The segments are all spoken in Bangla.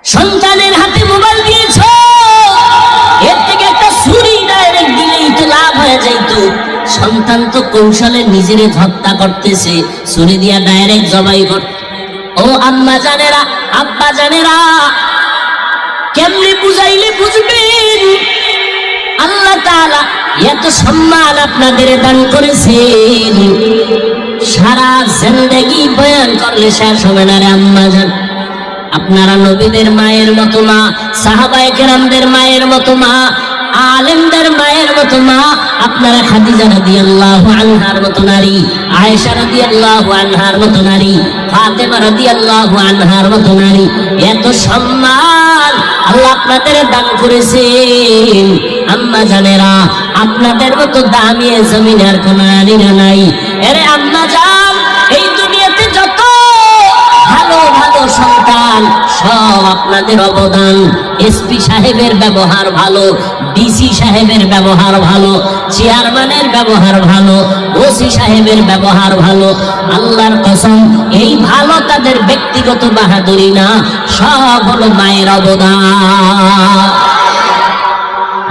সন্তানের হাতে মোবাইল দিয়েছ, এর থেকে একটা ছুরি ডাইরেক্ট দিলেই তো লাভ হয়ে যাইতো। সন্তান তো কৌশলে নিজেরে হত্যা করতেছে, ছুরি দিয়া ডাইরেক্ট জবাই কর। ও আম্মা জানেরা, আব্বা জানেরা, কেমনে বুঝাইলে বুঝবেন? আল্লাহ তাআলা এত সম্মান আপনাদের দান করেছেন, সারা জিন্দেগি বয়ান করলে শেষ হবে না রে আম্মা জান। আপনারা নবীদের মায়ের মতো মা, সাহাবায়ে কেরামদের মায়ের মতো মা, আলেমদের মায়ের মতো মা, আপনারা খাদিজা রাদিয়াল্লাহু আনহার মতো নারী, আয়েশা রাদিয়াল্লাহু আনহার মতো নারী, ফাতেমা রাদিয়াল্লাহু আনহার মতো নারী, এত সম্মান আল্লাহ আপনাদের দান করেছেন। আম্মা জানেরা, আপনাদের মতো দামি জমিনে আর কোন নারীরা নাই। আরে আম্মা জান, এই দুনিয়াতে যত ভালো ভালো সন্তান সব আপনাদের অবদান। এসপি সাহেবের ব্যবহার ভালো, ডিসি সাহেবের ব্যবহার ভালো, চেয়ারম্যানের ব্যবহার ভালো, ওসি সাহেবের ব্যবহার ভালো। আল্লাহর কসম, এই ভালো তাদের ব্যক্তিগত বাহাদুরি না, সব হলো মায়ের অবদান।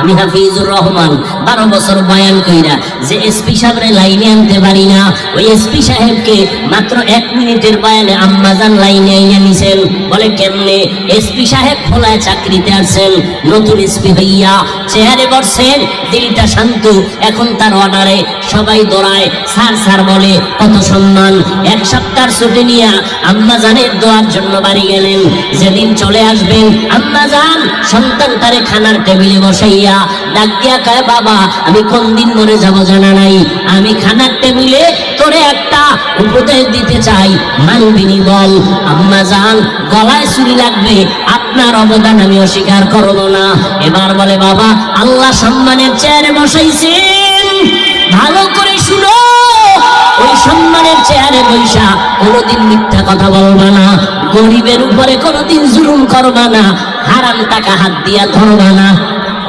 আমি হাফিজুর রহমান 12 বছর বয়ান কইরা যে এসপি সাহেবরে লাইনে আনতে পারি না, ওই এসপি সাহেবকে মাত্র 1 মিনিটের বয়ানে আম্মাজান লাইনে আইনা নিছেন। বলে কেমনে? এসপি সাহেব খোলায় চাকরিতে আসছেন, নতুন এসপি হইয়া চেয়ারে বসছেন, দিলটা শান্ত। এখন তার অর্ডারে সবাই দৌড়ায়, স্যার স্যার বলে, কত সম্মান। 1 সপ্তাহ ছুটি নিয়া আম্মাজানের দোয়ার জন্য বাড়ি গেলেন। যেদিন চলে আসবেন, আম্মাজান সন্তান তারে খানার টেবিলে বসাইয়া ডাক দিয়া কয়, বাবা আমি কোন দিন মরে যাব জানা নাই, আমি খানার টেবিলে তোরে একটা উপদেশ দিতে চাই, মানবিনি বল। আম্মা জান, গলায় ছুরি লাগবে, আপনার অবদান আমি অস্বীকার করব না। এবার বলে, বাবা আল্লাহ সম্মানের চেয়ারে বসাইছেন, ভালো করে শুনো, ওই সম্মানের চেয়ারে বৈশা কোনোদিন মিথ্যা কথা বলবা না, গরিবের উপরে কোনোদিন জুলুম করবা না, হারাম টাকা হাত দিয়া ধরবা না।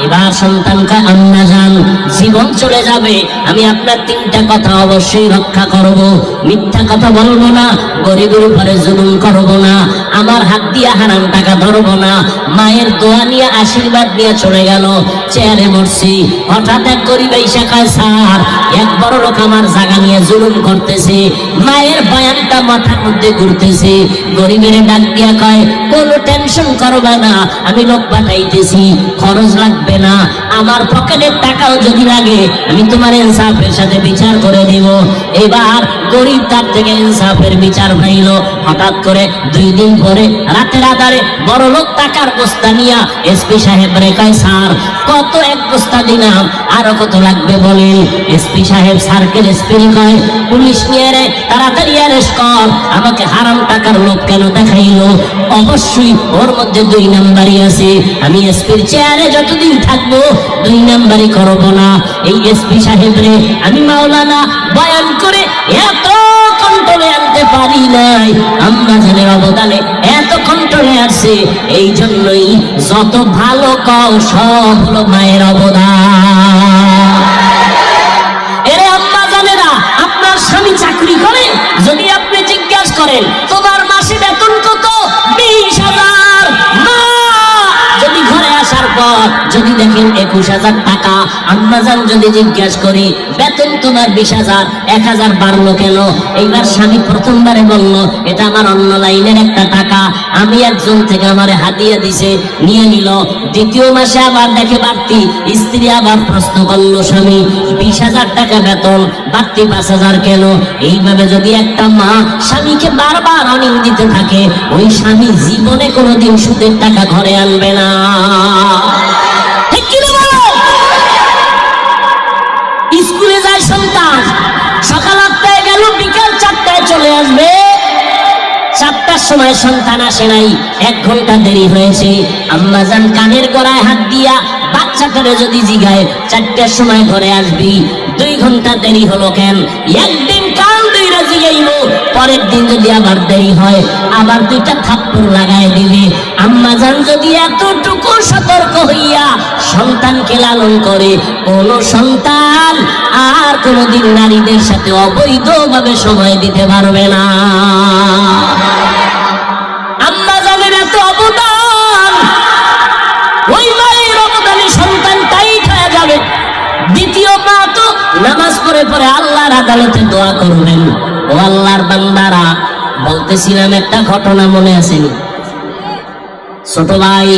এবার সন্তানকে, আম্মা জান জীবন চলে যাবে, আমি আপনার 3টা কথা অবশ্যই রক্ষা করব। মিথ্যা কথা বলবো না, গরিবের উপরে জুলুম করব না, আমার হাত দিয়া হারাম টাকা ধরবো না। মায়ের দোয়া নিয়ে আশীর্বাদ নিয়ে চলে গেল। চেয়ারে বসছি, হঠাৎ এক গরিব এসে কয়, স্যার এক বড় লোক আমার জায়গা নিয়ে জুলুম করতেছে। মায়ের বয়ানটা মাথার মধ্যে ঘুরতেছে। গরিবের ডাক দিয়া কয়, কোনো টেনশন করবা না, আমি লোক পাঠাইতেছি, খরচ লাগবে না, আমার পকেটের টাকাও যদি লাগে আমি তোমার ইনসাফের সাথে বিচার করে দিব। এবার গরিব তার থেকে ইনসাফের বিচার পাইল। হঠাৎ করে 2 দিন পরে রাতের আধারে বড় লোক টাকার বস্তা নিয়া এসপি সাহেব রে কয়, স্যার কত 1 বস্তা দিলাম, আরো কত লাগবে বলেন। এসপি সাহেব স্যারকে এসপি কয়, পুলিশ নিয়ে রে তাড়াতাড়ি অ্যারেস্ট কর, আমাকে হারাম টাকার লোক কেন দেখাইলো? অবশ্যই ওর মধ্যে 2 নাম্বারই আছে, আমি এসপির চেয়ারে যতদিন থাকবো 2 নাম্বারই করবো না। এই এসপি সাহেব রে আমি মাওলানা বয়ান করে এত কন্ট্রোলে আনতে পারি নাই, আম্মা জানের অবদানে এত কন্ট্রোলে আসছে। এই জন্যই যত ভালো কও সব হলো মায়ের অবদান। এরে আম্মা জানেরা, আপনার স্বামী চাকরি করে, যদি আপনি জিজ্ঞাসা করেন তোমার মাসে বেতন কত, 20,000, মা যদি ঘরে আসার পর যদি দেখেন 21,000 টাকা, আম্মাজান যদি জিজ্ঞাসা করি বেতন তোমার 20,000, 1,000 বাড়লো কেন? এইবার স্বামী প্রথমবারে বলল, এটা আমার অন্য লাইনের একটা টাকা, আমি একজন থেকে আমারে হাদিয়া দিছে, নিয়ে নিল। দ্বিতীয় মাসে আবার দেখে বাড়তি, স্ত্রী আবার প্রশ্ন করলো, স্বামী 20,000 টাকা বেতন, বাড়তি 5,000 কেন? এইভাবে যদি একটা মা স্বামীকে বারবার অনিং দিতে থাকে, ওই স্বামী জীবনে কোনোদিন সুদের টাকা ঘরে আনবে না। স্কুলে যায় সন্তান, সকাল 8টায় গেল, বিকাল 4টায় চলে আসবে। 4টার সময় সন্তান আসে নাই, 1 ঘন্টা দেরি হয়েছে। আম্মাজান কানের গোড়ায় হাত দিয়া বাচ্চাটারে যদি জিগায় 4টার সময় ঘরে আসবি, 2 ঘন্টা দেরি হলো কেন? একদিন কাল 2টা জিগাইব, পরের দিন যদি আবার দেরি হয় আবার 2টা থাপ্পড় লাগায় দিবে। আম্মাজান যদি এতটুকু সতর্ক হইয়া সন্তানকে লালন করে, কোন সন্তান আর কোনদিন নারীদের সাথে অবৈধভাবে সময় দিতে পারবে না। আম্মাজানের এত অবদান, আদালতে দোয়া করবেন। ও আল্লাহর বান্দারা, বলতেছিলাম একটা ঘটনা মনে আসেনি? ছোট ভাই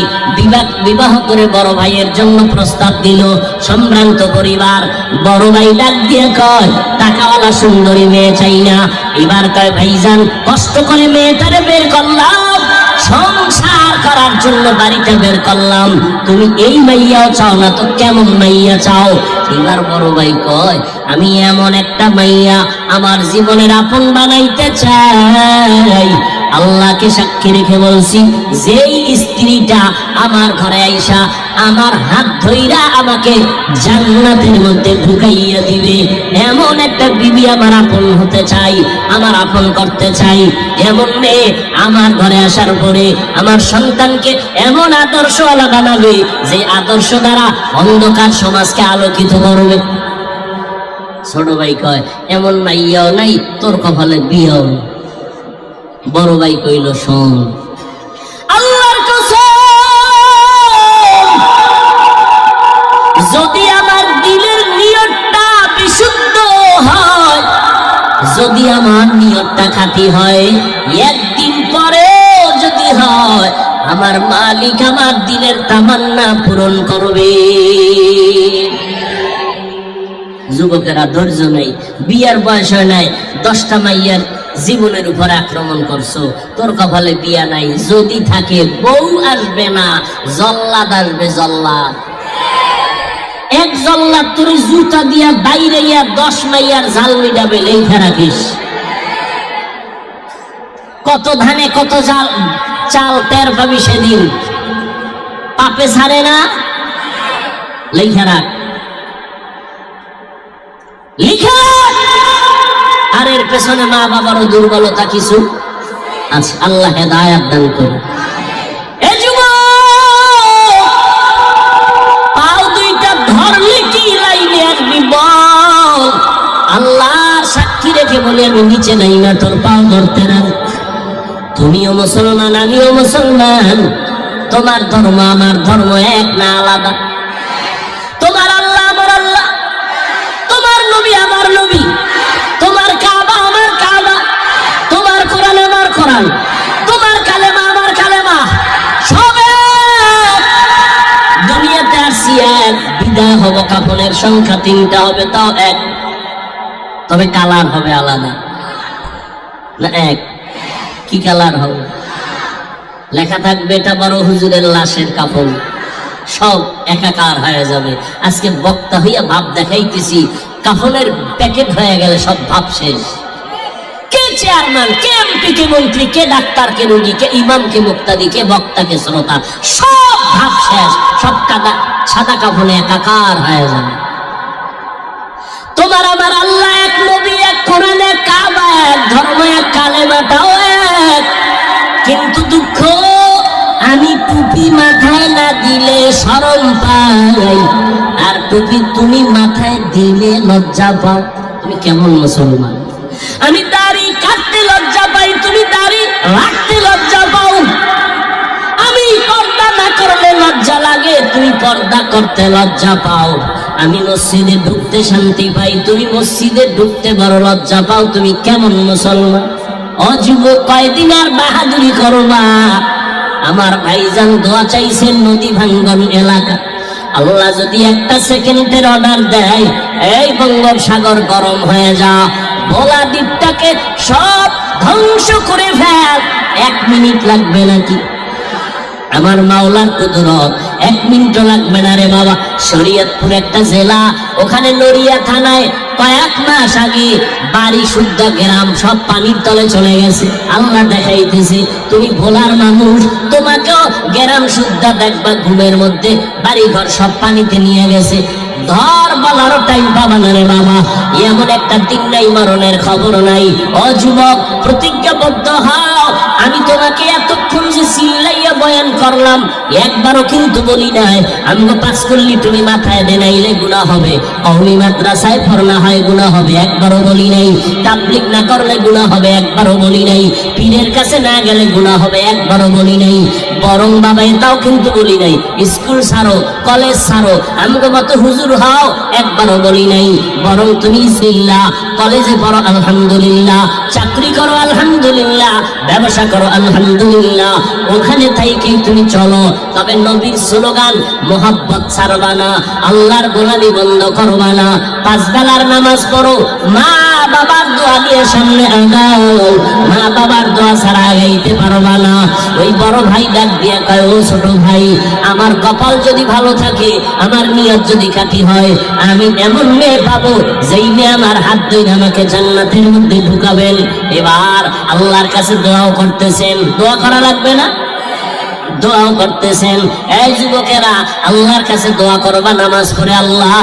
বিবাহ করে বড় ভাইয়ের জন্য প্রস্তাব দিল। সম্ভ্রান্ত পরিবার, বড় ভাই ডাক দিয়ে কয়, টাকাওয়ালা সুন্দরী মেয়ে চাই না। এবার কয়, ভাইজান কষ্ট করে মেয়েটারে বের করলাম, সংসার করার জন্য বাড়িটা বের করলাম, তুমি এই মাইয়াও চাও না তো কেমন মাইয়া চাও? এবার বড় ভাই কয়, আমি এমন একটা মাইয়া আমার জীবনের আপন বানাইতে চাই। আল্লাহকে সাক্ষী রেখে বলছি, যেই স্ত্রীটা আমার ঘরে আইসা আমার হাত ধইরা আমাকে জান্নাতের মধ্যে ঢুকাইয়া দিবে, এমন একটা বিবি আমার আপন হতে চাই, আমার আপন করতে চাই। এমন মেয়ে আমার ঘরে আসার পরে আমার সন্তানকে এমন আদর্শওয়ালা বানাবে, যে আদর্শ দ্বারা অন্ধকার সমাজকে আলোকিত করবে। ছোট ভাই কয়, এমন মাইয়াও নাই, তোর কপালে বিয়েও নেই। বড় ভাই কইল, শোন, আল্লাহর কসম, যদি আমার দিলের নিয়তটা বিশুদ্ধ হয়, যদি আমার নিয়তটা খাঁটি হয়, একদিন পরে যদি হয়, আমার মালিক আমার দিলের তামান্না পূরণ করবে। যুবকেরা ধৈর্য নেই, বিয়ার বয়স হয় নাই, 10টা মাইয়ার জীবনের উপর আক্রমণ করছো, তোর কপালে বিয়া নাই। যদি থাকে, বউ আসবে না, জল্লাদ আসবে। জল্লাদ, এক জল্লাদ তোর জুতা দিয়া বাইরে 10 মাইয়ার জাল মিটাবে, লেখা রাখিস। কত ধানে কত চাল টের পাবি সেদিন, পাপে ছাড়ে না, লেখা রাখ, লিখা। আর এর পেছনে মা বাবারও দুর্বলতা কিছু আছে, আল্লাহ হেদায়েত দান করুন। এ যুবক, পাও দুইটা ধরলে কি লাইনে আসবি বল? আল্লাহর সাক্ষী রেখে বলে, আমি নিচে নাই না, তোর পাও ধরতে না। তুমিও মুসলমান, আমিও মুসলমান, তোমার ধর্ম আমার ধর্ম এক না, আলাদা। তোমার আল্লাহ আমার আল্লাহ, তোমার নবী আমার নবী, তোমার কাবা আমার কাবা, তোমার কোরআন আমার কোরআন, তোমার কালেমা আমার কালেমা, সব এক। দুনিয়াতে আসছি এক, বিদায় হব, কাফনের সংখ্যা 3টা হবে, তাও এক, তবে কালার হবে আলাদা। না এক, কি কালার হবে? লেখা থাকবে, এটা বড় হুজুরের লাশের কাফন, সব একাকার হয়ে যাবে। আজকে বক্তা হইয়া ভাব দেখাইতেছি, কাফনের প্যাকেট হয়ে গেলে সব ভাব শেষ। কে চেয়ারম্যান, কে এমপি, কে মন্ত্রী, কে ডাক্তার, কে রোগী, কে ইমাম, কে মুক্তাদি, কে বক্তা, কে শ্রোতা, সব ভাব শেষ। সব সাদা কাফনে একাকার হয়ে যাবে। তোমার আমার আল্লাহ এক, নবী এক, কোরআন এক, কাবা এক, ধর্ম এক, কালেমাটাও এক। কিন্তু দুঃখ, আমি টুপি মাথায় না দিলে শরম পাই, আর টুপি তুমি মাথায় দিলে লজ্জা পাও। তুমি কেমন মুসলমান? আমি দাড়ি কাটতে লজ্জা পাই, তুমি দাড়ি রাখতে লজ্জা পাও। আমি পর্দা না করলে লজ্জা লাগে, তুমি পর্দা করতে লজ্জা পাও। আমি মসজিদে ঢুকতে শান্তি পাই, তুমি মসজিদে ঢুকতে বড় লজ্জা পাও। তুমি কেমন মুসলমান? অযুবক, কয়দিন আর বাহাদুরি করবা? আমার ভাইজান দোয়া চাইছেন নদী ভাঙ্গন এলাকা, আল্লাহ যদি একটা সেকেন্ডের অর্ডার দেয়, এই বঙ্গোপসাগর গরম হয়ে যা, ভোলা দ্বীপটাকে সব ধ্বংস করে ফেল, 1 মিনিট লাগবে নাকি? আমার মাওলার কুদরত, 1 মিনিটও লাগবে না রে বাবা। শরীয়তপুর একটা জেলা, ওখানে নড়িয়া থানায় কয়েক মাস আগে বাড়ি শুদ্ধ গ্রাম সব পানির তলে চলে গেছে। আল্লাহ দেখাইতেছে, তুমি ভোলার মানুষ, তোমাকেও গ্রাম শুদ্ধ দেখবা, ঘুমের মধ্যে বাড়ি ঘর সব পানিতে নিয়ে গেছে। ধর বলারও টাইম পাবা না রে বাবা, এমন একটা দিন নাই, মরণের খবর নাই। ও যুবক, প্রতিজ্ঞাবদ্ধ হও। আমি তোমাকে এতক্ষণ যে চিল্লাইয়া বয়ান করলাম, একবারও কিন্তু বলি নাই আমি পাস করলি তুমি মাথায় দে নাইলে গুনাহ হবে, কওমি মাদ্রাসায় পড়না হয় গুনাহ হবে, একবারও বলি নাই। তাবলীগ না করলে গুনাহ হবে, একবারও বলি নাই। পীরের কাছে না গেলে গুনাহ হবে, একবারও বলি নাই। বরং বাবা এটাও কিন্তু বলি নাই, স্কুল ছাড়ো, কলেজ ছাড়ো, আমগো মতো হুজুর হও, একবারও বলি নাই, বরং তুমি বিসমিল্লাহ, কলেজে পড়ো আলহামদুলিল্লাহ, চাকরি করো আলহামদুলিল্লাহ, ব্যবসা করো আলহামদুলিল্লাহ, ওখানে থেকেই তুমি চলো। তবে নবীর স্লোগান মোহাব্বত ছাড়বা না, আল্লাহর গোলামি বন্ধ করবা না, 5 বেলার নামাজ পড়ো, মা বাবার দোয়া দিয়ে সামনে আগাও, মা বাবার দোয়া ছাড়া আগাইতে পারবা না। ওই বড় ভাই ডাক দিয়ে কয়, ও ছোট ভাই, আমার কপাল যদি ভালো থাকে, আমার নিয়ত যদি খাঁটি হয়, আমি এমন মেয়ে পাবো যেই মেয়ে আমার হাত ধরে আমাকে জান্নাতের মধ্যে ঢুকাবেন। এবার আল্লাহর কাছে দোয়াও করতেছেন, দোয়া করা লাগবে না? দোয়াও করতেছেন। এই যুবকেরা, আল্লাহর কাছে দোয়া করবা নামাজ পড়ে, আল্লাহ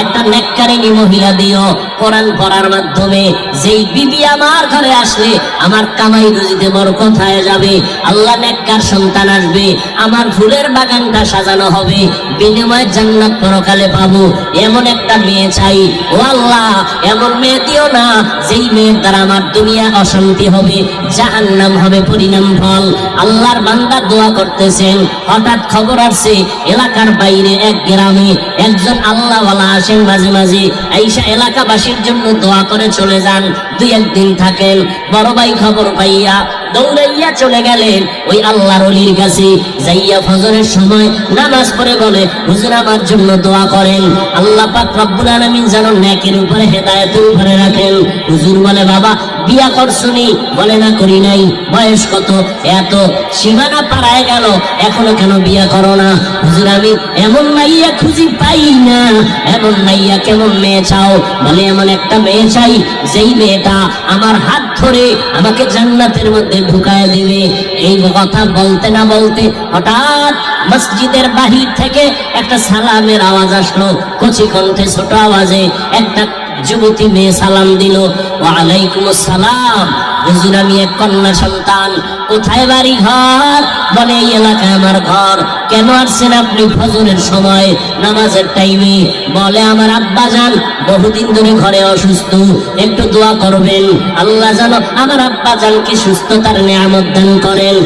একটা নেককারিনী মহিলা দিও কোরআন পড়ার মাধ্যমে, যেই বিবি আমার ঘরে আসলে আমার কামাই রুজিতে বরকত হয়ে যাবে, আল্লাহ নেককার সন্তান আসবে, আমার ফুলের বাগানটা সাজানো হবে, বিনিময়ে জান্নাত পরকালে পাবো, এমন একটা মেয়ে চাই। ও আল্লাহ, এমন মেয়ে দিও না যেই মেয়ের দ্বারা আমার দুনিয়া অশান্তি হবে, জাহান্নাম হবে পরিণাম ফল। আল্লাহর বান্দা দোয়া করতেছেন, হঠাৎ খবর আসছে এলাকার বাইরে এক গ্রামে একজন আল্লাহওয়ালা আসেন মাঝে মাঝে, আইসা এলাকাবাসীর জন্য দোয়া করে চলে যান, 2-1 দিন থাকেন। বড় ভাই খবর পাইয়া দৌড়াইয়া চলে গেলেন ওই আল্লাহর ওলির কাছে, যাইয়া ফজরের সময় নামাজ পড়ে বলে, হুজুর আমার জন্য দোয়া করেন, আল্লাহ পাক রব্বুল আলামিন যেন নেকের উপরে হেদায়েতের উপরে রাখেন। হুজুর বলে, বাবা বিয়া করছুনি? বলে, না করি নাই। বয়স কত? এত। সীমানা পাড়ায় গেল, এখনো কেন বিয়া করো না? হুজুর আমি এমন মাইয়া খুঁজি পাই না। এমন মাইয়া কেমন মেয়ে চাও? বলে, এমন একটা মেয়ে চাই যেই মেয়েটা আমার হাত ধরে আমাকে জান্নাতের মধ্যে ঢুকায় দিবে। এই কথা বলতে না বলতে হঠাৎ মসজিদের বাহির থেকে একটা সালামের আওয়াজ আসলো, কচি কণ্ঠে ছোট আওয়াজে একটা যুবতী মেয়ে সালাম দিল, ওয়ালাইকুম আসসালাম। হুজুর আমি এক কন্যা সন্তান, কোথায় বাড়ি ঘর? বলে, এই এলাকায় আমার ঘর। কেন আসছেন আপনি ফজরের সময় নামাজের টাইমে? বলে, আমার আব্বা জান বহুদিন ধরে ঘরে অসুস্থ, একটু দোয়া করবেন, আল্লাহ যেন আমার আব্বা জানকে সুস্থতার নিয়ামত দান করেন।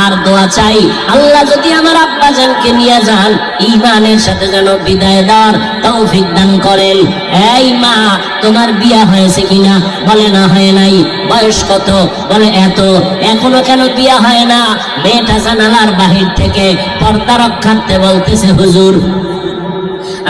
আর দোয়া চাই, আল্লাহ যদি আমার আব্বা জানকে নিয়ে যান, ঈমানের সাথে যেন বিদায় দেওয়ার তৌফিক দান করেন। এই মা, তোমার বিয়া হয়েছে কিনা? বলে, না হয় নাই। বয়স কত? বলে, এত। এখনো কেন বিয়া হয় না? মেয়েটা জানালার বাহির থেকে পর্দা রক্ষার্থে বলতেছে, হুজুর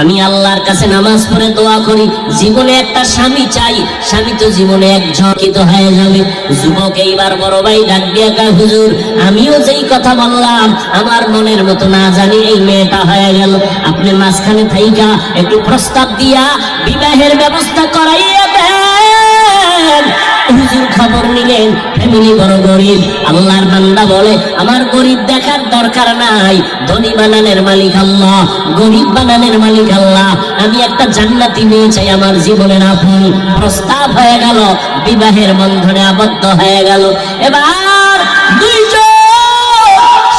আমি আল্লাহর কাছে নামাজ পড়ে দোয়া করি, জীবনে একটা স্বামী চাই, স্বামী তো জীবনে এক ঝকিত হয়ে যাবে। যুবক এইবার বড় ভাই ডাক দিয়ে কয়, হুজুর আমিও যেই কথা বললাম আমার মনের মতো না জানি এই মেয়েটা হয়ে গেল, আপনি মাঝখানে থাইকা একটু প্রস্তাব দিয়া বিবাহের ব্যবস্থা করাইয়া দেন। হুজুর খবর নিলেন, ফ্যামিলি বড় গরিব। আল্লাহর বান্দা বলে, আমার গরিব দেখার দরকার নাই, ধনী বানানের মালিক আল্লাহ, গরিব বানানের মালিক আল্লাহ। আমি একটা জান্নাতি মেয়ে চাই আমার জীবনের আপন। প্রস্তাব হয়ে গেল, বিবাহের বন্ধনে আবদ্ধ হয়ে গেল। এবার দুইজন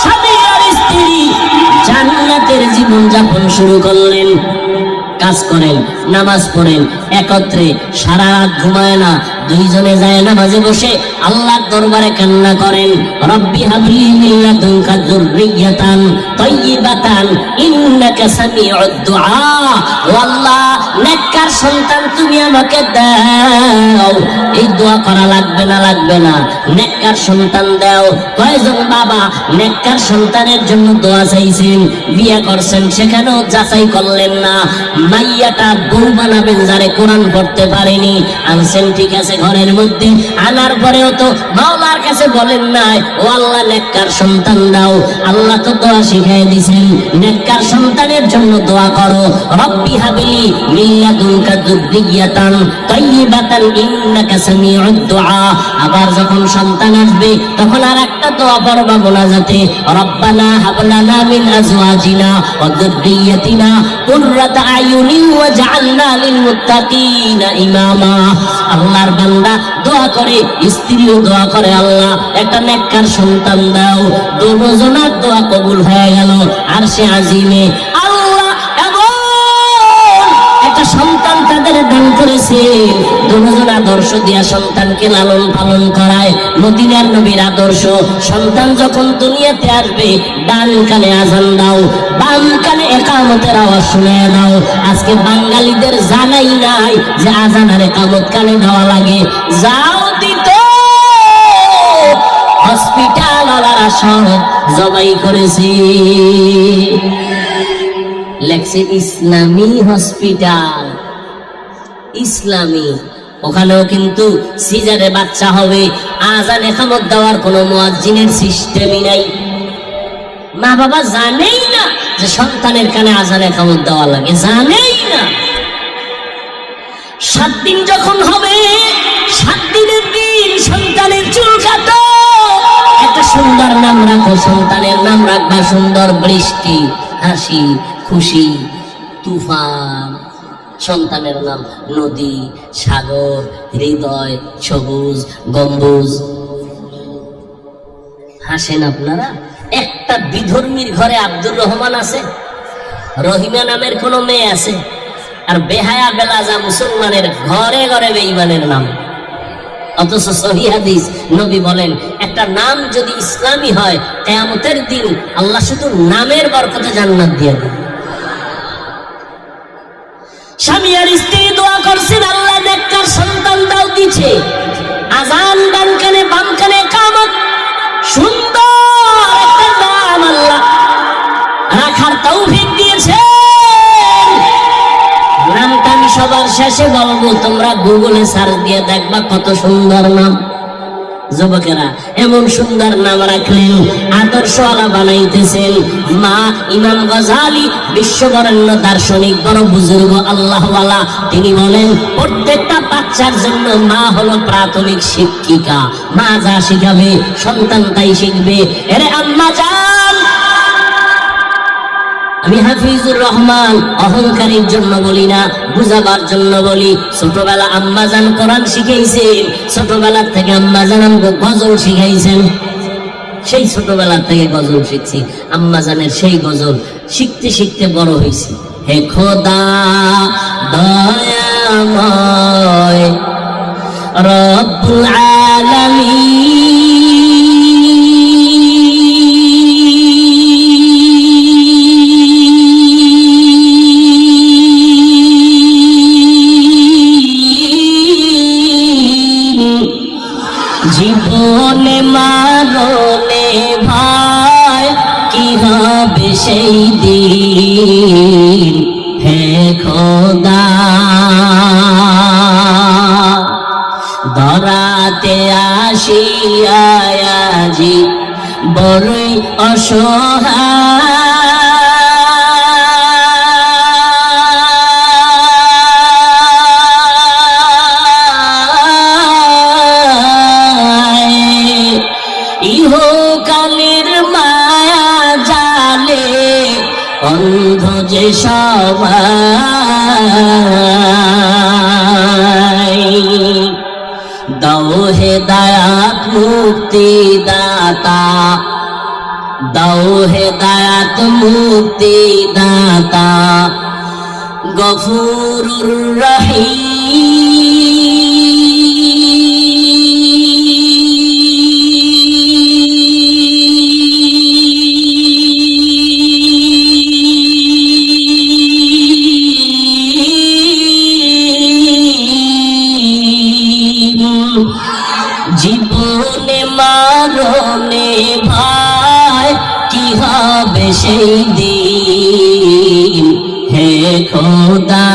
স্বামী আর স্ত্রী জান্নাতের জীবন যাপন শুরু করলেন। কাজ করেন, নামাজ পড়েন, একত্রে সারা রাত ঘুমায় না, দুইজনে যায় নামাজে বসে আল্লাহর দরবারে কান্না করেন, রব্বি হাবলি মিন লাদুনকা যুররিয়াতান তাইয়্যিবাতান ইন্নাকা সামিউদ দুআ। ও আল্লাহ, নেককার সন্তান তুমি আমাকে দাও। এই দোয়া করা লাগবে না? লাগবে না। নেককার সন্তান দাও। কয়জন বাবা নেককার সন্তানের জন্য দোয়া চাইছেন, বিয়ে করছেন, সেখানেও যাচাই করলেন না, মাইয়াটা বউ বানাবেন যারে কোরআন পড়তে পারেনি, আনছেন ঠিক আছে ঘরের মধ্যে, আনার পরেও তো মাওলার কাছে বলেন নাই, ও আল্লাহ নেককার সন্তান দাও। আল্লাহ তো দোয়া শিখাই দিয়েছেন, নেককার সন্তানের জন্য দোয়া করো, রব্বি হাবলি মিন লাদুনকা যুররিয়াতান তাইয়্যিবাতান ইন্নাকা সামিউদ দুআ। আবার যখন সন্তান আসবে তখন আর একটা দোয়া পড়বা মোনাজাতে, রব্বানা হাব লানা মিন আজওয়াজিনা ওয়া যুররিয়াতিনা কুররাতা আয়ুনিন ওয়াজআলনা লিল মুত্তাকিনা ইমামা। আল্লাহর বান্দা দোয়া করে, স্ত্রীও দোয়া করে, আল্লাহ একটা নেককার সন্তান দাও। দুজনের দোয়া কবুল হয়ে গেল। আর সে আজিমে আল্লাহ এমন একটা সন্তান তাদের দান করেছে দিছে, দুজন আদর্শ দিয়া সন্তানকে লালন পালন করায়। মদিনার নবীর আদর্শ, সন্তান যখন দুনিয়াতে আসবে ডান কানে আজান দাও, বাম কানে একামতের আওয়াজ শুনে দাও। আজকে বাঙালিদের জানাই নাই যে আজান আর একামত কানে দেওয়া লাগে। যাও দিত হসপিটাল ওয়ালারা সব জবাই করেছে, লেখছে ইসলামী হসপিটাল, ইসলামী। ওখানেও কিন্তু সিজারে বাচ্চা হবে, আজান একামত দেওয়ার কোনো মুয়াজ্জিনের সিস্টেমই নাই। মা বাবা জানেই না যে সন্তানের কানে আজান একামত দেওয়া লাগে, জানেই না। 7 দিন যখন হবে, 7 দিনের দিন সন্তানের চুল কাটো, একটা সুন্দর নাম রাখো। সন্তানের নাম রাখবা সুন্দর, বৃষ্টি, হাসি, খুশি, তুফান। সন্তানের নাম নদী, সাগর, হৃদয়, সবুজ, গম্বুজ। হাসেন আপনারা? একটা বিধর্মীর ঘরে আব্দুর রহমান আছে, রহিমা নামের কোন মেয়ে আছে, আর বেহায়া বেলাজা মুসলমানের ঘরে ঘরে বেঈমানের নাম। অথচ সহিহ হাদিস নবী বলেন একটা নাম যদি ইসলামী হয়, কিয়ামতের দিন আল্লাহ শুধু নামের বরকতে জান্নাত দিয়ে দেন। স্বামী আর স্ত্রী দোয়া করছেন, আল্লাহ নেককার সন্তান দাও, দিছে। আজান ডান কানে বাম কানে কামত, সুন্দর একটা নাম আল্লাহ রাখার তৌফিক দিয়েছে। নামটা আমি সবার শেষে বলবো, তোমরা গুগলে সার্চ দিয়ে দেখবা কত সুন্দর নাম। যুবকেরা এমন সুন্দর নাম রাখলেন, আদর্শওয়ালা বানাইতেছেন। মা ইমাম গজালি, বিশ্ববরেণ্য দার্শনিক, বড় বুজুর্গ আল্লাহওয়ালা, তিনি বলেন প্রত্যেকটা বাচ্চার জন্য মা হলো প্রাথমিক শিক্ষিকা। মা যা শিখাবে সন্তান তাই শিখবে। এরে আম্মা জান, আমি হাফিজুর রহমান অহংকারীর জন্য বলি না, বুঝাবার জন্য বলি। ছোটবেলা আম্মাজান কোরআন শিখাইছেন, ছোটবেলার থেকে আম্মাজান আমাকে গজল শিখাইছেন। সেই ছোটবেলার থেকে গজল শিখছি, আম্মাজানের সেই গজল শিখতে শিখতে বড় হয়েছি। হে খোদা দয়াময় রব্বুল আলামিন, জীবনে মারলে ভাই কি হবে সেই দিন। হে খোদা ধরাতে আসিয়াজি বড়ই অসহায়, ইহকালের মায়া জালে অন্ধ যে সবাই। দাও হেদায়াত মুক্তি দাতা, দাও হেদায়াত মুক্তি দাতা, গফুরুর রহিম। জীবনে মারণে ভাই কি হবে সেই দিন। হে খোদা,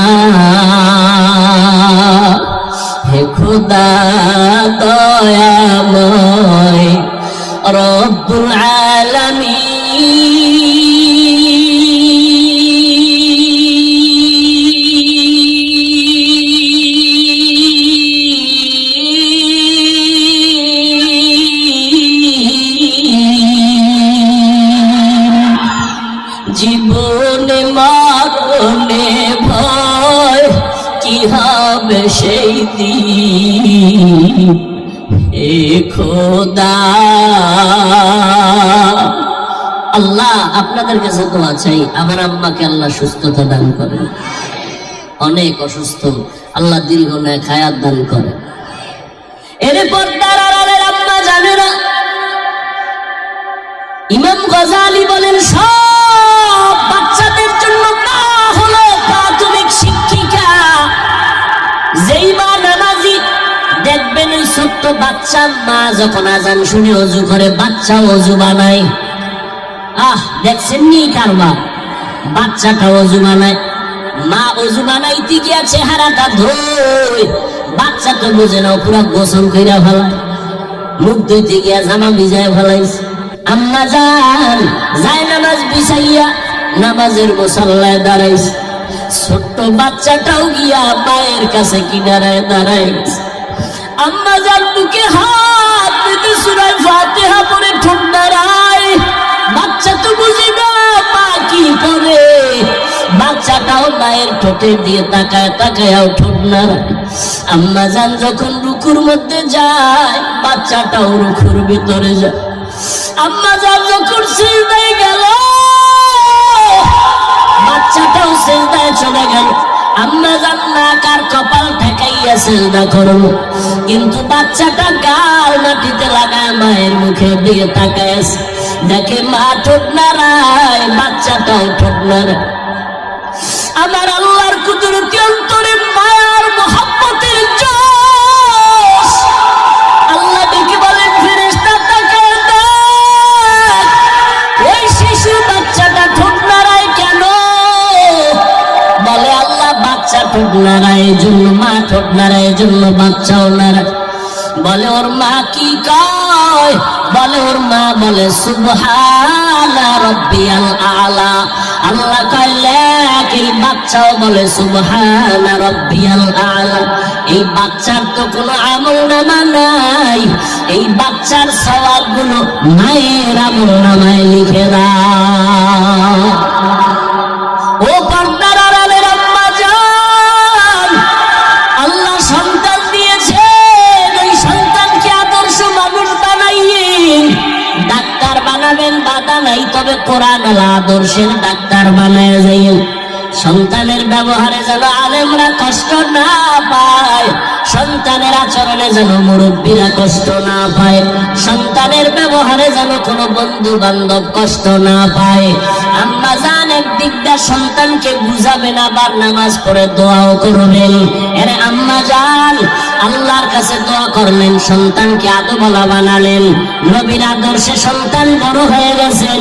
হে খোদা দয়াময় রব্বুল আলামিন, জীবনে মরণে ভয় কি হবে সেই দিন। হে খোদা, আল্লাহ আপনাদের কাছে দোয়া চাই, আমার আম্মাকে আল্লাহ সুস্থতা দান করেন, অনেক অসুস্থ। আল্লাহ দীর্ঘ নেক হায়াত দান করে। এরপর দাঁড়ালেন আম্মা জানেরা, ইমাম গজালি বলেন সব বাচ্চাদের জন্য মা হলো প্রাথমিক শিক্ষিকা। যেই মা নামাজি দেখবেন ওই ছোট্ট বাচ্চা মা যখন আজান শুনে অজু করে, বাচ্চা অজু বানায়। দেখছেন নি কারবার, বাচ্চাটা অজু বানায়। মা অজু বানাইতে গিয়া চেহারাটা ধোয়, বাচ্চা তো বুঝে না, পুরা গোসল কইরা ফেলায়। মুখ ধুইতে গিয়া জামা ভিজায় ফেলাইছে। আম্মা জান যায় নামাজ বিছাইয়া নামাজের মুসাল্লায় দাঁড়াইছে। ছোট্ট বাচ্চাটাও গিয়া মায়ের কাছে কিনারায় দাঁড়াইছে। আম্মা জান বুকে হাত দিতে সূরা ফাতিহা পড়ে ঠোঁট নাড়ায়। বাচ্চা তো বুঝে না মা কি করে, বাচ্চাটাও মায়ের ঠোঁটের দিয়ে তাকায় তাকায়াও ঠোঁট নাড়ায়। আম্মা জান যখন রুকুর মধ্যে যায়, বাচ্চাটাও রুকুর ভিতরে যায়। আম্মা জান যখন সিজদায় গেল, বাচ্চাটাও সিজদায় চলে গেল। আম্মা জান নাক আর কপাল ঠেকাইয়া সিজদা করল, কিন্তু বাচ্চাটা গাল মাটিতে লাগায় মায়ের মুখের দিকে তাকায় আছে। দেখে মা ঠোঁট নাড়ায়, বাচ্চাটাও ঠোঁট নাড়ায়। আমার আল্লাহর কুদরতি অন্তরে মায়ার মোহাব্বতের জোশ। আল্লাহ ডেকে বলেন ফেরেশতা তাকায় দেখ, ওই শিশু বাচ্চাটা ঠোঁট নাড়ায় কেন? বলে আল্লাহ বাচ্চা ঠোঁট নাড়ায় এজন্য, মা ঠোঁট নাড়ায় এজন্য বাচ্চাও নাড়ায়। বলে ওর মা কি কয়? বলে ওর মা বলে সুবহানা রাব্বিয়াল আলা। আল্লাহ কয় লেখ, এই বাচ্চাও বলে সুবহানা রাব্বিয়াল আলা। এই বাচ্চার তো কোনো আমলনামা নাই, এই বাচ্চার সওয়াবগুলো মায়ের আমলনামায় লিখে দাও। ও পর্দার আড়ালের আম্মা জান, আল্লাহ সন্তান দিয়েছেন, ওই সন্তানকে আদর্শ মানুষ বানাইয়েন। ডাক্তার বানাবেন বাধা নাই, তবে কোরআন আদর্শের ডাক্তার বানায় যাইয়েন। সন্তানের ব্যবহারে যেন আলেমরা কষ্ট না পায়, সন্তানের আচরণে যেন মুরব্বীরা কষ্ট না পায়, সন্তানের ব্যবহারে যেন কোনো বন্ধু বান্ধব কষ্ট না পায়। আম্মা জান একদিক দিয়ে সন্তানকে বুঝাবেন, আবার নামাজ পড়ে দোয়াও করবেন। এরে আম্মা জান আল্লাহর কাছে দোয়া করলেন, সন্তানকে আদমওয়ালা বানালেন। নবীর আদর্শে সন্তান বড় হয়ে গেছেন।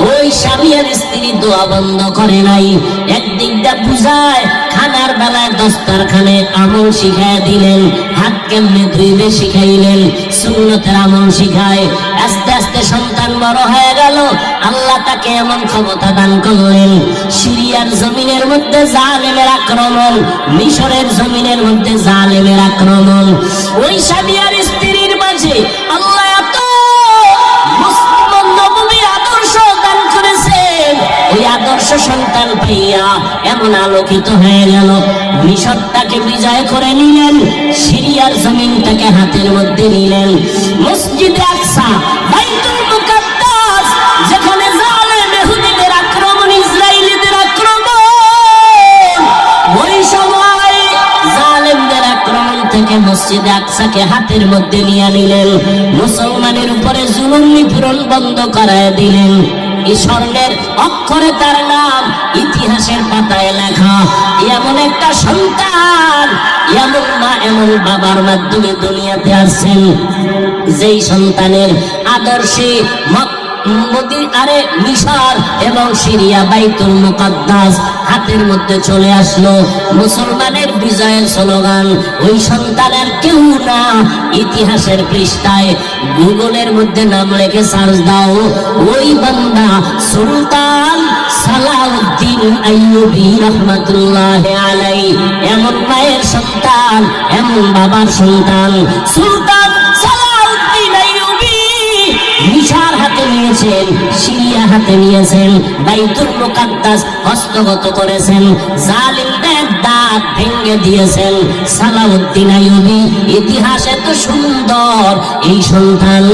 ওই স্বামী আর স্ত্রী দোয়া বন্ধ করে নাই। একদিক দিয়ে বুঝায়, খানার বেলায় দস্তারখানে আমল শিখায় দিলেন, হাত কেমনে ধুইবে শিখাইলেন, সুন্নতের আমল শিখায়। আস্তে আস্তে সন্তান বড় হয়ে গেল। আল্লাহ তাকে এমন ক্ষমতা দান করলেন, সিরিয়ার জমিনের মধ্যে জালেমের আক্রমণ, মিশরের জমিনের মধ্যে জালেমের আক্রমণ। ওই স্বামী আর স্ত্রীর মাঝে আল্লাহ এত মুসলিম নববীর আদর্শ দান করেছেন। ওই আদর্শ সন্তান পাইয়া এমন আলোকিত হয়ে গেল, মিশরটাকে বিজয় করে নিলেন, সিরিয়ার জমিনটাকে হাতের মধ্যে নিলেন। মসজিদে আকসা, বাইতুল মুকাদ্দাস, যেখানে জালেম ইহুদিদের আক্রমণ, ইসরায়েলিদের আক্রমণ, ওই সময় জালেমদের আক্রমণ থেকে মসজিদে আকসাকে হাতের মধ্যে নিয়ে নিলেন। মুসলমানের উপরে জুলুম নিপীড়ন বন্ধ করায় দিলেন। এই স্বর্ণের অক্ষরে তার নাম ইতিহাসের পাতায় লেখা। এমন একটা সন্তান, এমন মা, এমন বাবার মাধ্যমে দুনিয়াতে আসছেন, যেই সন্তানের আদর্শে মিশর এবং সিরিয়া বাইতুল মুকাদ্দাস হাতের মধ্যে চলে আসলো। মুসলমানের বিজয়ের স্লোগান। ওই সন্তানের কেউ না, ইতিহাসের পৃষ্ঠায় গুগলের মধ্যে নাম লিখে সার্চ দাও, ওই বান্দা সুলতান সালাউদ্দিন আইয়ুবী রাহমাতুল্লাহি আলাইহি। এমন মায়ের সন্তান, এমন বাবার সন্তান সুলতান সালাউদ্দিন আইয়ুবী। মিশর হাতে নিয়েছেন, সিরিয়া হাতে নিয়েছেন, বাইতুল মুকাদ্দাস হস্তগত করেছেন। জালিমদের দাস দাঁত ভেঙে দিয়েছেন। সালাউদ্দিন আইয়ুবী ইতিহাস এত সুন্দর, এই সন্তান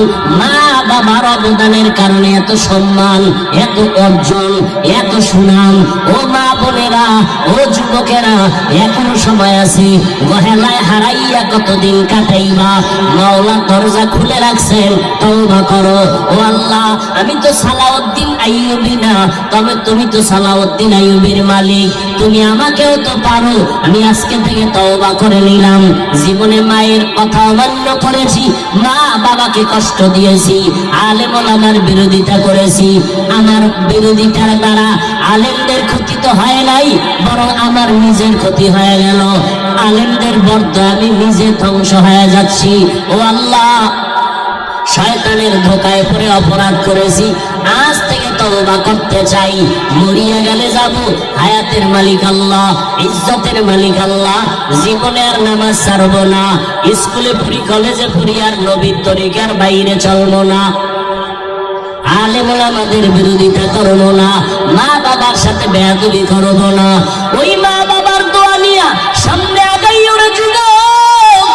মা বাবার অবদানের কারণে এত সম্মান, এত অর্জন, এত সুনাম। ও মা বোনেরা, ও যুবকেরা, এখনো সময় আছে। গহেলায় হারাইয়া কতদিন কাটাইবা, মাওলা দরজা খুলে রাখছেন, তওবা করো। ও আল্লাহ, আমি তো সালাউদ্দিন আইয়ুবী না, তবে তুমি তো সালাউদ্দিন আইয়ুবীর মালিক, তুমি আমাকেও তো পারো। আমি আজকে থেকে তওবা করে নিলাম। জীবনে মায়ের কথা অমান্য করেছি, মা বাবাকে কষ্ট দিয়েছি, আলেম ওলামার বিরোধিতা করেছি। আমার বিরোধিতার দ্বারা আলেমদের ক্ষতি তো হয় নাই, বরং আমার নিজের ক্ষতি হয়ে গেল। আলেমদের বর্দা আমি নিজে ধ্বংস হয়ে যাচ্ছি। ও আল্লাহ, শয়তানের ধোকায় পড়ে অপরাধ করেছি, আজ থেকে তওবা করতে চাই। মরিয়া গেলে যাব, হায়াতের মালিক আল্লাহ, ইজ্জতের মালিক আল্লাহ। জীবনে আর নামাজ ছাড়ব না, স্কুলে পড়ি, কলেজে পড়ি, আর নবীর তরিকার বাইরে চলবো না। আলেম ওলামাদের বিরোধিতা করবো না, মা বাবার সাথে বেয়াদবি করবো না। ওই মা বাবার দোয়া নিয়া সামনে আগাই ওরে যুবক।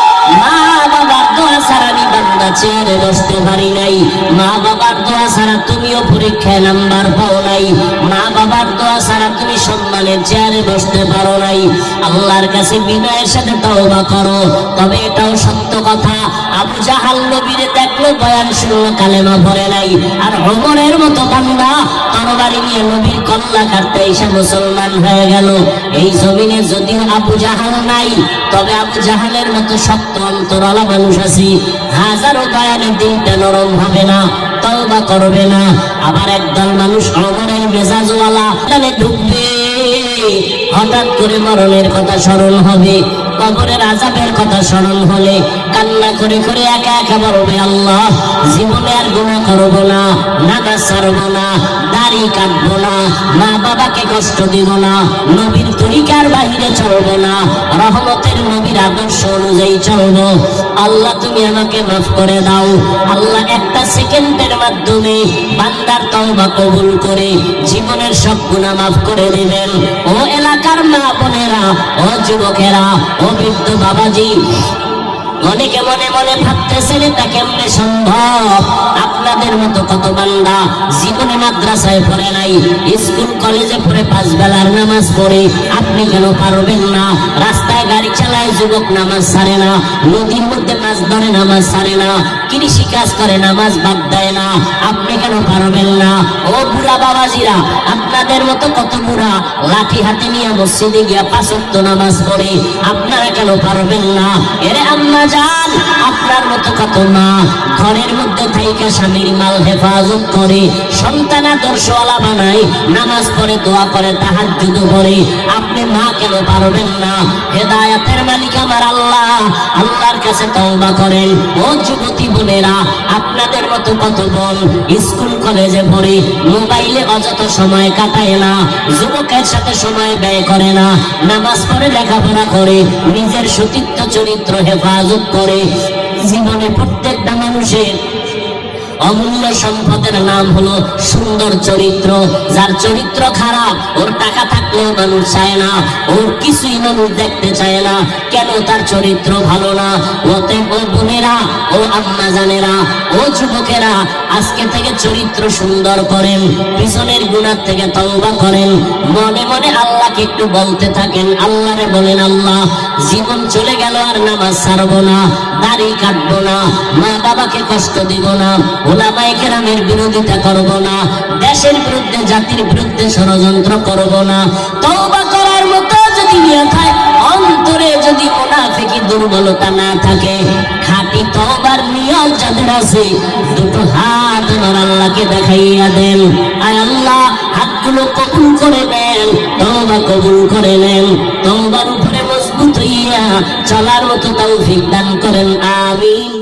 মা বাবার দোয়া ছাড়া আমি বান্দা চেয়ারে বসতে পারি নাই। মা বাবার দোয়া ছাড়া তুমিও পরীক্ষায় নাম্বার পাও নাই। মা বাবার দোয়া ছাড়া তুমি সম্মানের চেয়ারে বসতে পারো নাই। আল্লাহর কাছে বিনয়ের সাথে তওবা করো। তবে এটাও সত্য কথা, আবু জাহাল নবীরে দেখলো, বয়ান শুনলো, কালেমা পড়ে নাই। আর ওমরের মতো বান্দা তরবারি নিয়ে নবীর কল্লা কাটতে এসে মুসলমান হয়ে গেল। এই জমিনে যদিও আবু জাহাল নাই, তবে আবু জাহালের মতো শক্ত অন্তরালা মানুষ আছে। হাজারো বয়ানে দিনটা নরম হবে না, তওবা করবে না। আবার একদল মানুষ ওমরের মেজাজওয়ালা তাহলে ঢুকবে, হঠাৎ করে মরণের কথা স্মরণ হবে, কবরের আযাবের কথা স্মরণ হলে কান্না করে করে একা একা বলবে, আল্লাহ, জীবনে আর গুনাহ করব না, নামাজ ছাড়ব না, দাড়ি কাটবো না, মা বাবাকে কষ্ট দিব না, নবীর তরিকার বাইরে চলবো না, রহমতের নবীর আদর্শ অনুযায়ী চলবো। আল্লাহ, তুমি আমাকে মাফ করে দাও। আল্লাহ একটা সেকেন্ডের মাধ্যমে বান্দার তওবা কবুল করে জীবনের সব গুনাহ মাফ করে দিবেন। ও এলাকার মা বোনেরা, ও যুবকেরা, ও বৃদ্ধ বাবাজি, অনেকে মনে মনে ভাবতেছেন এটা কেমনে সম্ভব। আপনাদের মতো কত বান্দা জীবনে মাদ্রাসায় পড়ে নাই, স্কুল কলেজে পড়ে 5 বেলার নামাজ পড়ে, আপনি কেন পারবেন না? রাস্তায় গাড়ি চালায় যুবক, নামাজ ছাড়ে না, নদীর মধ্যে মাছ ধরে, নামাজ ছাড়ে না, কৃষি কাজ করে, নামাজ বাদ দেয় না, আপনি কেন পারবেন না? ও বুড়া বাবাজিরা, আপনাদের মতো কত বুড়া লাঠি হাতে নিয়ে মসজিদে গিয়া 5 ওয়াক্ত নামাজ পড়ে, আপনারা কেন পারবেন না? এরে আম্মা জান, আপনার মতো কত মা ঘরের মধ্যে থাইকা স্বামীর মাল হেফাজত করে, সন্তান আদর্শওয়ালা বানায়, নামাজ পড়ে, দোয়া করে, তাহাজ্জুদ পড়ে, আপনি মা কেন পারবেন না? হেদায়েতের মালিক আমার আল্লাহ, আল্লাহর কাছে তওবা করেন। ও যুবতী বোনেরা, আপনাদের মতো কত বোন স্কুল কলেজে পড়ে মোবাইলে অযথা সময় কাটায় না, যুবকের সাথে সময় ব্যয় করে না, নামাজ পড়ে, লেখাপড়া করে, নিজের সতীত্ব চরিত্র হেফাজত করে। জীবনে প্রত্যেকটা মানুষের অমূল্য সম্পদের নাম হলো সুন্দর চরিত্র। যার চরিত্র খারাপ, ওর টাকা থাকলেও মানুষ চায় না, ওর কিছুই মানুষ দেখতে চায় না। কেন? তার চরিত্র ভালো না। অতএব ও বোনেরা, ও আম্মা জানেরা, ও যুবকেরা, আজকে থেকে চরিত্র সুন্দর করেন, পিছনের গুনাহ থেকে তওবা করেন, মনে মনে আল্লাহকে একটু বলতে থাকেন। আল্লাহরে বলেন, আল্লাহ, জীবন চলে গেল, আর নামাজ ছাড়বো না, দাড়ি কাটবো না, মা বাবাকে কষ্ট দিব না, ওলামায়ে কেরামের বিরোধিতা করব না, দেশের বিরুদ্ধে, জাতির বিরুদ্ধে ষড়যন্ত্র করব না। তওবা করার মতো যদি নিয়ত হয়, অন্তরে যদি মুনাফিকি দুর্বলতা না থাকে, খাঁটি তওবার নিয়ত যাদের আছে, দুটো হাত আমার আল্লাহকে দেখাইয়া দেন। আয় আল্লাহ, হাতগুলো কবুল করে নেন, তওবা কবুল করে নেন, তওবার উপরে মজবুত হইয়া চলার মতো তৌফিক দান করেন। আমিন।